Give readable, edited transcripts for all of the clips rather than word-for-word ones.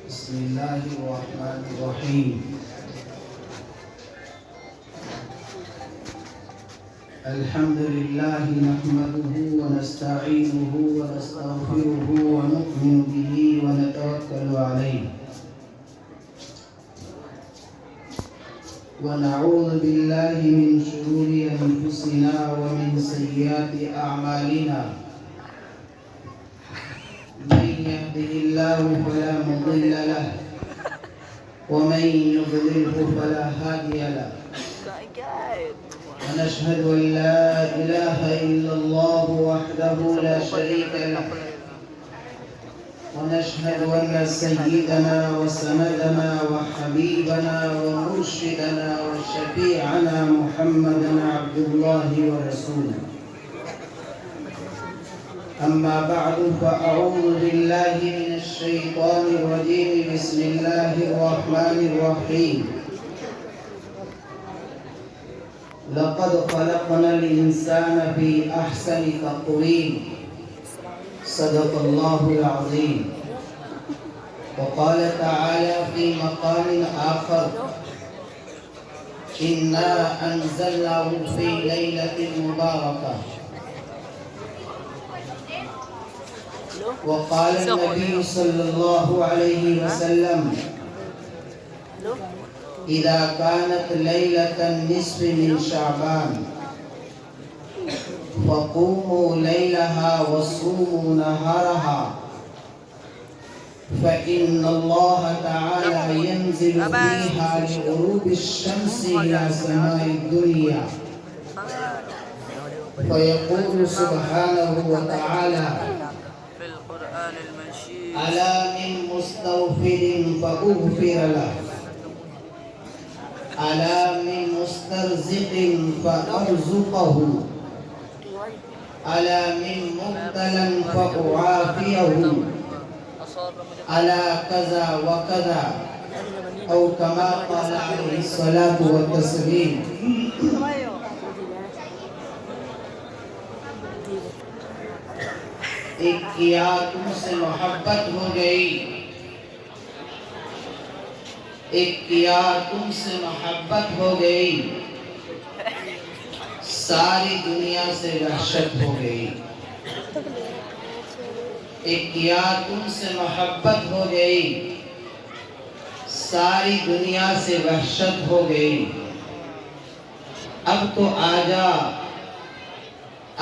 بسم الله الرحمن الرحيم. الحمد لله نحمده ونستعينه ونستغفره ونؤمن به ونتوكل عليه ونعوذ بالله من شرور أنفسنا ومن سيئات أعمالنا. من يهده الله فلا مضل له ومن يضلله فلا هادي له. ونشهد أن لا إله إلا الله وحده لا شريك له. ونشهد أن سيدنا وسندنا وحبيبنا ومرشدنا وشفيعنا محمدا عبد الله ورسوله. أما بعد فأعوذ بالله من الشيطان الرجيم. بسم الله الرحمن الرحيم. لقد خلقنا الإنسان في أحسن تقويم. صدق الله العظيم. وقال تعالى في مقام آخر: إنا أنزلناه في ليلة مباركة. وقال النبي صلى الله عليه وسلم: إذا كانت ليلة النصف من شعبان فقوموا ليلها وصوموا نهارها، فإن الله تعالى ينزل فيها لغروب الشمس إلى سماء الدنيا فيقول سبحانه وتعالى: ألا من مستغفر فأغفر له، ألا من مسترزق فأرزقه، ألا من مبتلى فأعافيه، ألا كذا وكذا، أو كما قال عليه الصلاة والتسليم. ایک کیا تم سے محبت ہو گئی، ایک کیا تم سے محبت ہو گئی، ساری دنیا سے وحشت ہو گئی. ایک کیا تم سے محبت ہو گئی، ساری دنیا سے وحشت ہو گئی. اب تو آجا،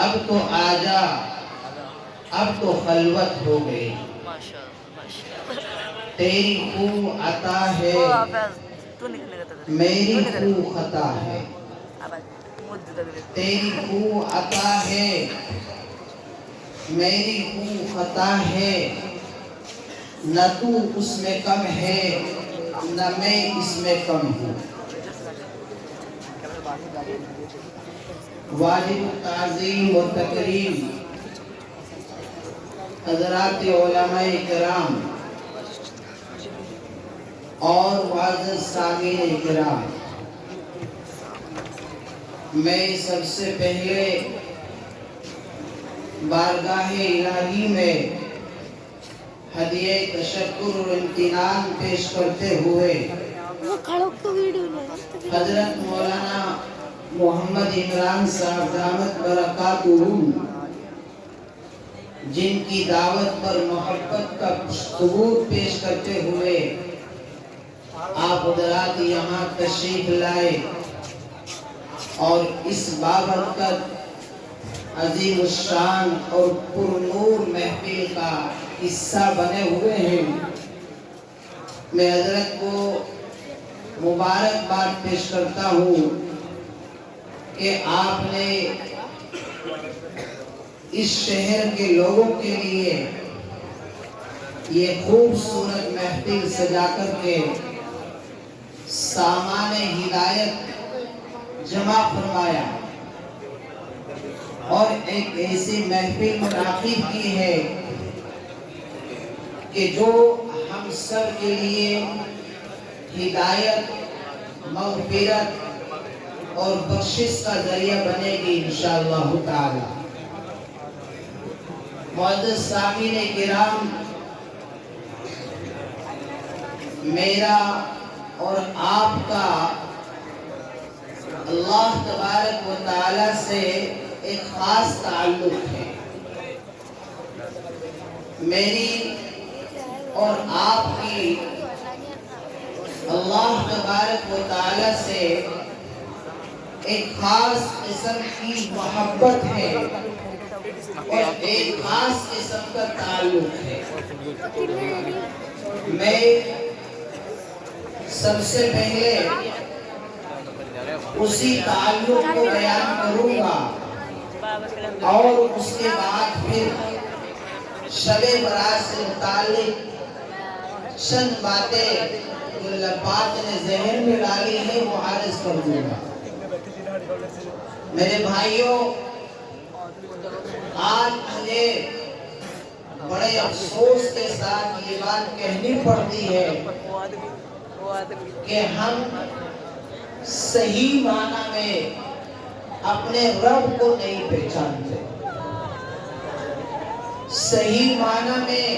اب تو آجا، اب تو خلوت ہو گئی. تیری خو عطا ہے، میری خو خطا ہے. تیری خو عطا ہے، میری خو خطا ہے. نہ تو اس میں کم ہے، نہ میں اس میں کم ہوں. واجب تعظیم و تکریم حضرات علماء کرام اور معزز سامعین کرام، میں سب سے پہلے بارگاہ الہی میں ہدیہ تشکر اور امتنان پیش کرتے ہوئے حضرت مولانا محمد عمران صاحب دامت برکاتہ جن کی دعوت پر محبت کا ثبوت پیش کرتے ہوئے آپ حضرات یہاں تشریف لائے اور اس بابرکت عظیم الشان اور پرنور محفل کا حصہ بنے ہوئے ہیں. میں حضرت کو مبارکباد پیش کرتا ہوں کہ آپ نے اس شہر کے لوگوں کے لیے یہ خوبصورت محفل سجا کر کے سامان ہدایت جمع فرمایا اور ایک ایسی محفل منعقد کی ہے کہ جو ہم سب کے لیے ہدایت، مغفرت اور بخشش کا ذریعہ بنے گی انشاءاللہ تعالی. معزز سامعین کرام، میرا اور آپ کا اللہ تبارک و تعالی سے ایک خاص تعلق ہے. میری اور آپ کی اللہ تبارک و تعالی سے ایک خاص قسم کی محبت ہے اور ایک خاص قسم کا تعلق ہے. میں سب سے پہلے اسی تعلق کو بیان کروں گا اور اس کے بعد پھر شب برات سے متعلق چند باتیں جو اللہ پاک نے ذہن میں ڈالی ہے وہ عرض کر دوں گا. میرے بھائیوں، آج مجھے بڑے افسوس کے ساتھ یہ بات کہنی پڑتی ہے کہ ہم صحیح معنی میں اپنے رب کو نہیں پہچانتے. صحیح معنی میں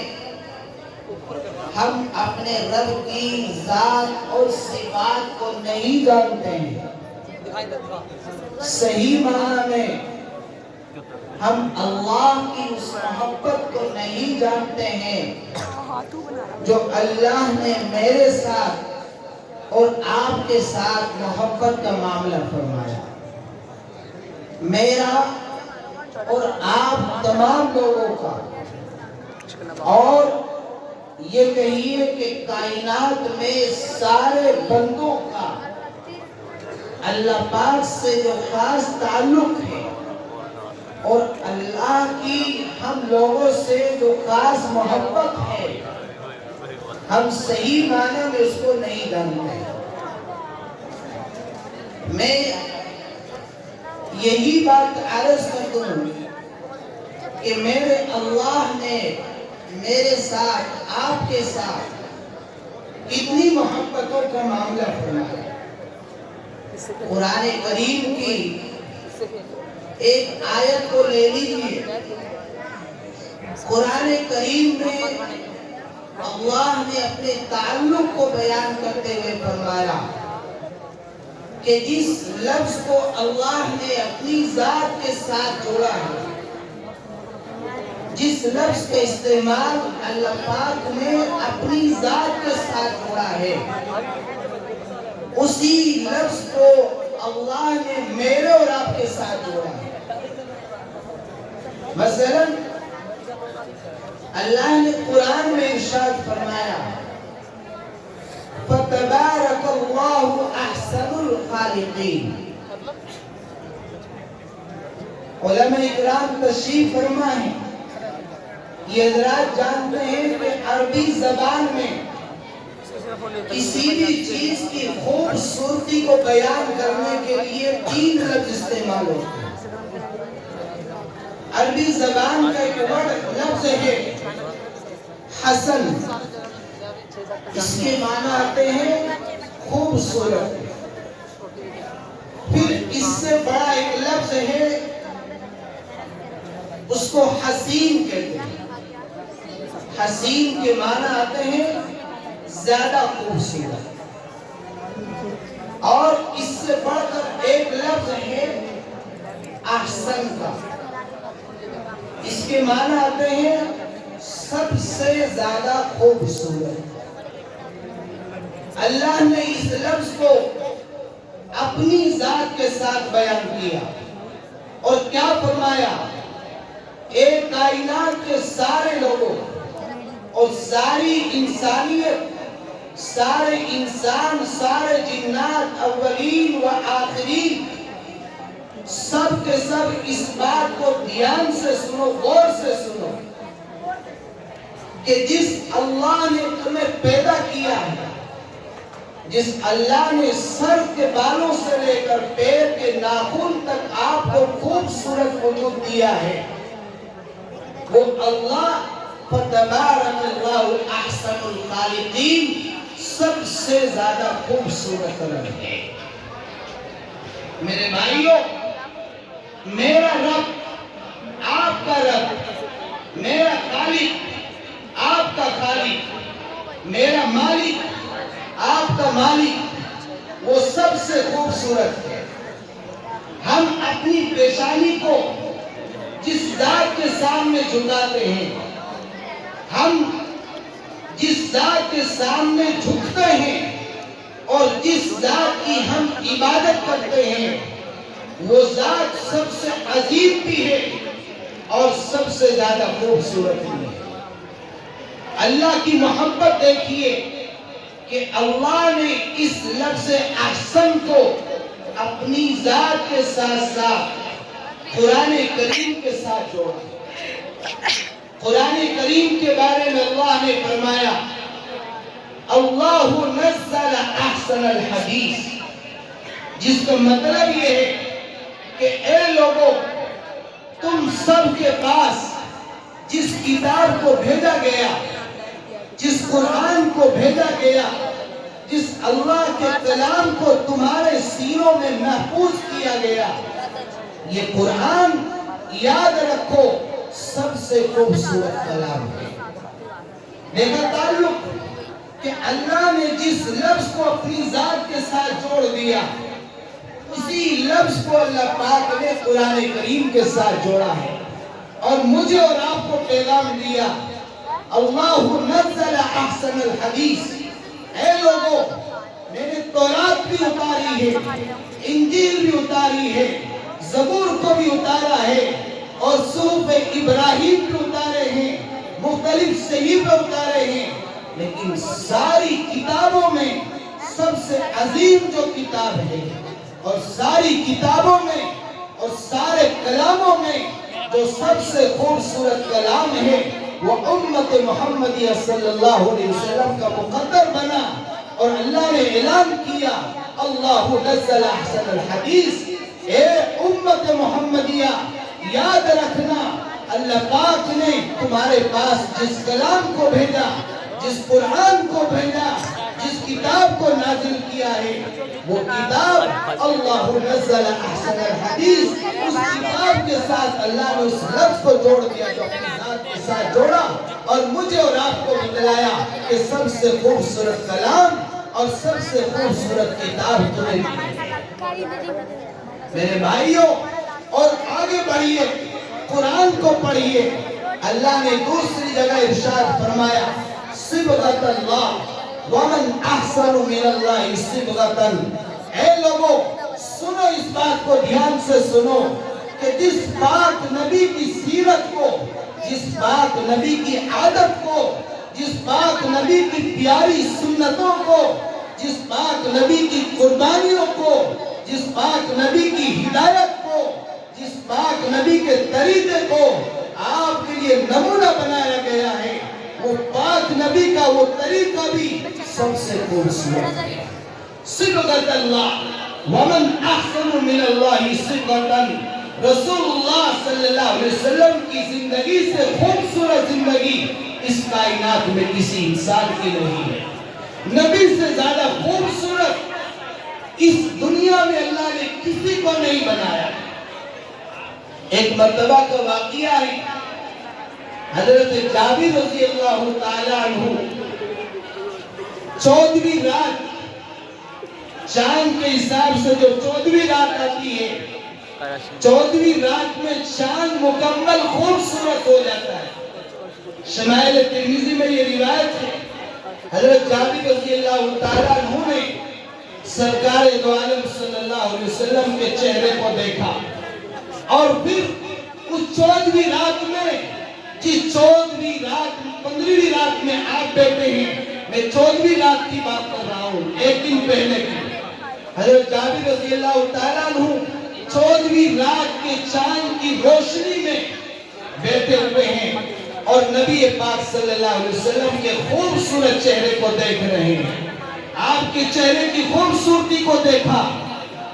ہم اپنے رب کی ذات اور صفات کو نہیں جانتے ہیں. صحیح معنی میں ہم اللہ کی اس محبت کو نہیں جانتے ہیں جو اللہ نے میرے ساتھ اور آپ کے ساتھ محبت کا معاملہ فرمایا. میرا اور آپ تمام لوگوں کا اور یہ کہیے کہ کائنات میں سارے بندوں کا اللہ پاک سے جو خاص تعلق ہے اور اللہ کی ہم لوگوں سے جو خاص محبت ہے، ہم صحیح معنی میں اس کو نہیں جانتے. میں یہی بات عرض کر دوں کہ میرے اللہ نے میرے ساتھ، آپ کے ساتھ کتنی محبتوں کا معاملہ فرمایا. قرآن کریم کی ایک آیت کو لے لیجیے. قرآن کریم میں اللہ نے اپنے تعلق کو بیان کرتے ہوئے فرمایا کہ جس لفظ کو اللہ نے اپنی ذات کے ساتھ جوڑا ہے، جس لفظ کا استعمال اللہ پاک نے اپنی ذات کے ساتھ جوڑا ہے، اسی لفظ کو اللہ نے میرے اور آپ کے ساتھ جوڑا ہے. مثلا اللہ نے قرآن میں ارشاد فرمایا فَتَبَارَكَ اللَّهُ أَحْسَنُ الْخَالِقِينَ. علماء اکرام تشریف فرما ہے. یہ حضرات جانتے ہیں کہ عربی زبان میں کسی بھی چیز کی خوبصورتی کو بیان کرنے کے لیے 3 لفظ استعمال ہوتے ہیں. عربی زبان کا ایک لفظ ہے حسن. اس کے معنی آتے ہیں خوبصورت. پھر اس سے بڑا ایک لفظ ہے، اس کو حسین کہتے ہیں. حسین کے معنی آتے ہیں زیادہ خوبصورت. اور اس سے بڑھ کر ایک لفظ ہے احسن کا. اس کے معنی آتے ہیں سب سے زیادہ خوبصورت. اللہ نے اس لفظ کو اپنی ذات کے ساتھ بیان کیا اور کیا فرمایا؟ ایک کائنات کے سارے لوگوں اور ساری انسانیت، سارے انسان، سارے جنات، اولین و آخرین، سب کے سب اس بات کو دھیان سے سنو، غور سے سنو کہ جس اللہ نے تمہیں پیدا کیا ہے، جس اللہ نے سر کے بالوں سے لے کر پیر کے ناخن تک آپ کو خوبصورت وجود دیا ہے، وہ اللہ فَتَبَارَكَ اللَّهُ أَحْسَنُ الْخَالِقِينَ سب سے زیادہ خوبصورت رب ہے. میرے بھائیوں، میرا رب، آپ کا رب، میرا خالق، آپ کا خالق، میرا مالک، آپ کا مالک وہ سب سے خوبصورت ہے۔ ہم اپنی پیشانی کو جس ذات کے سامنے جھکاتے ہیں، ہم جس ذات کے سامنے جھکتے ہیں اور جس ذات کی ہم عبادت کرتے ہیں، وہ ذات سب سے عظیم بھی ہے اور سب سے زیادہ خوبصورت بھی ہے۔ اللہ کی محبت دیکھیے کہ اللہ نے اس لفظ احسن کو اپنی ذات کے ساتھ ساتھ قرآن کریم کے ساتھ جوڑا۔ قرآن کریم کے بارے میں اللہ نے فرمایا اللہ نزل احسن الحدیث، جس کا مطلب یہ ہے کہ اے لوگوں، تم سب کے پاس جس کتاب کو بھیجا گیا، جس قرآن کو بھیجا گیا، جس اللہ کے کلام کو تمہارے سینوں میں محفوظ کیا گیا، یہ قرآن یاد رکھو سب سے خوبصورت کلام ہے۔ دیکھا تعلق کہ اللہ نے جس لفظ کو اپنی ذات کے ساتھ جوڑ دیا، اسی لفظ کو اللہ پاک نے قرآن کریم کے ساتھ جوڑا ہے اور مجھے اور آپ کو پیغام دیا اللہ نزل احسن الحدیث۔ اے لوگوں، میں نے تورات بھی اتاری ہے، انجیل بھی اتاری ہے، زبور کو بھی اتارا ہے اور صحف ابراہیم بھی اتارے ہیں، مختلف صحیفے اتارے ہیں، لیکن ساری کتابوں میں سب سے عظیم جو کتاب ہے اور ساری کتابوں میں اور سارے کلاموں میں جو سب سے خوبصورت کلام ہے وہ امت محمدیہ صلی اللہ علیہ وسلم کا مقدر بنا اور اللہ نے اعلان کیا اللہ نزل احسن الحدیث۔ اے امت محمدیہ، یاد رکھنا اللہ پاک نے تمہارے پاس جس کلام کو بھیجا، جس قرآن کو بھیجا، جس کتاب کو نازل کیا ہے، وہ کتاب اللہ نزل احسن الحدیث، اس کتاب کے ساتھ اللہ نے اس لفظ کو جوڑ دیا جو اپنی ذات کے ساتھ جوڑا اور مجھے اور آپ کو بتلایا کہ سب سے خوبصورت کلام اور سب سے خوبصورت کتاب تمہیں دی۔ میرے بھائیوں، اور آگے بڑھیے، قرآن کو پڑھیے۔ اللہ نے دوسری جگہ ارشاد فرمایا صبغۃ اللہ ومن احسن من اللہ صبغۃ۔ اے لوگوں، سنو اس بات کو دھیان سے سنو کہ جس پاک نبی کی سیرت کو، جس پاک نبی کی عادت کو، جس پاک نبی کی پیاری سنتوں کو، جس پاک نبی کی قربانیوں کو، جس پاک نبی کی ہدایت کو، جس پاک نبی کے طریقے کو آپ کے لیے نمونہ بنایا گیا ہے، وہ پاک نبی کا وہ طریقہ بھی سب سے خوبصورت ہے۔ صبغۃ اللہ ومن احسن من اللہ صبغۃ۔ رسول اللہ صلی اللہ علیہ وسلم کی زندگی سے خوبصورت زندگی اس کائنات میں کسی انسان کی نہیں ہے۔ نبی سے زیادہ خوبصورت اس دنیا میں اللہ نے کسی کو نہیں بنایا۔ ایک مرتبہ کا واقعہ ہے، حضرت جابر رضی اللہ تعالیٰ عنہ 14ویں رات، چاند کے حساب سے جو 14ویں رات آتی ہے، 14ویں رات میں چاند مکمل خوبصورت ہو جاتا ہے۔ شمائل ترمذی میں یہ روایت ہے، حضرت جابر رضی اللہ تعالیٰ عنہ نے سرکار دو عالم صلی اللہ علیہ وسلم کے چہرے کو دیکھا اور پھر اس 14ویں رات میں، جس 14ویں رات 15ویں رات میں آپ بیٹھے ہیں، میں 14ویں رات کی بات کر رہا ہوں، ایک دن پہلے کی۔ حضرت جابر رضی اللہ تعالیٰ عنہ 14ویں رات کے چاند کی روشنی میں بیٹھے ہوئے ہیں اور نبی پاک صلی اللہ علیہ وسلم کے خوبصورت چہرے کو دیکھ رہے ہیں۔ آپ کے چہرے کی خوبصورتی کو دیکھا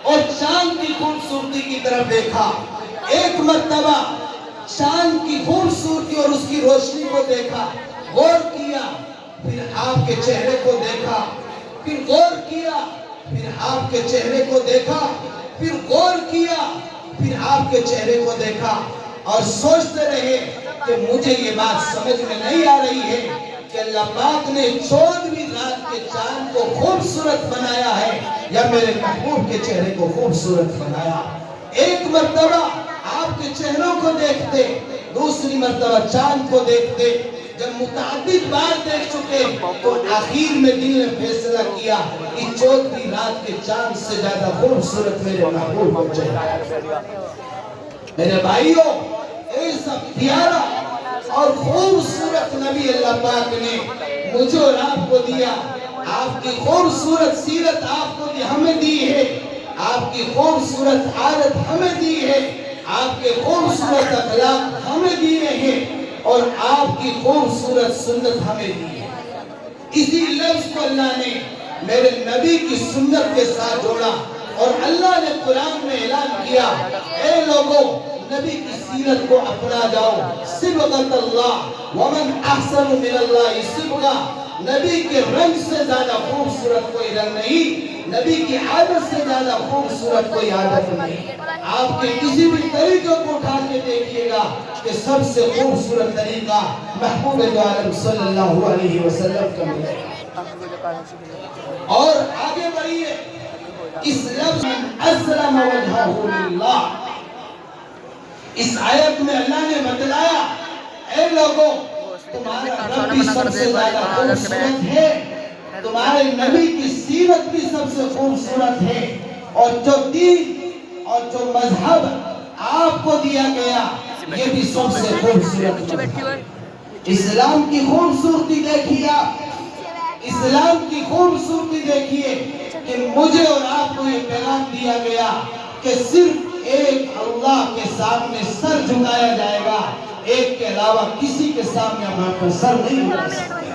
اور چاند کی خوبصورتی کی طرف دیکھا۔ ایک مرتبہ چاند کی خوبصورتی اور اس کی روشنی کو دیکھا، غور کیا، پھر آپ کے چہرے کو دیکھا، پھر غور کیا، پھر آپ کے چہرے کو دیکھا، پھر غور کیا، پھر آپ کے چہرے کو دیکھا اور سوچتے رہے کہ مجھے یہ بات سمجھ میں نہیں آ رہی ہے کہ اللہ پاک نے 14ویں رات کے چاند کو خوبصورت بنایا ہے یا میرے محبوب کے چہرے کو خوبصورت بنایا؟ ایک مرتبہ آپ کے چہروں کو دیکھتے، دوسری مرتبہ چاند کو دیکھتے، جب متعدد بار دیکھ چکے تو آخر میں دل نے فیصلہ کیا کہ 14ویں رات کے چاند سے زیادہ خوبصورت میرے محبوب کو چہرہ۔ میرے بھائیوں، ایسا پیارا اور خوبصورت نبی اللہ پاک نے مجھے اور آپ کو دیا۔ آپ کی خوبصورت سیرت آپ کو ہمیں دی ہے، آپ کی خوبصورت عادت ہمیں دی ہے، آپ کے خوبصورت اخلاق ہمیں دیے ہیں اور آپ کی خوبصورت سنت ہمیں دی ہے۔ اسی لفظ کو اللہ نے میرے نبی کی سنت کے ساتھ جوڑا اور اللہ نے قرآن میں اعلان کیا، اے لوگوں نبی کی سیرت کو اپنا جاؤ، صبغۃ اللہ ومن احسن من اللہ صبغہ۔ نبی کے رنگ سے زیادہ خوبصورت کوئی رنگ نہیں، نبی کی عادت سے زیادہ خوبصورت کوئی عادت نہیں۔ آپ کے کسی بھی طریقے کو اٹھا کے دیکھیے گا کہ سب سے خوبصورت طریقہ محبوب عالم صلی اللہ علیہ وسلم کا ملے گا۔ اور آگے بڑھیے، اس لفظ اسلم وجہہ للہ، اس آیت میں اللہ نے بتلایا، اے لوگوں تمہارا رب بھی سب سے زیادہ خوبصورت ہے، تمہارے نبی کی سیرت بھی سب سے خوبصورت ہے، اور جو دین اور جو مذہب آپ کو دیا گیا یہ بھی سب سے خوبصورت ہے۔ اسلام کی خوبصورتی دیکھیے، اسلام کی خوبصورتی دیکھیے کہ مجھے اور آپ کو یہ پیغام دیا گیا کہ صرف ایک اللہ کے سامنے سر جھکایا جائے گا، ایک کے علاوہ کسی کے سامنے ہمارا سر نہیں جھکا سکتے۔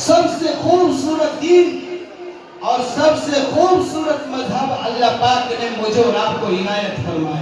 سب سے خوبصورت دین اور سب سے خوبصورت مذہب اللہ پاک نے مجھے اور آپ کو عنایت فرمایا۔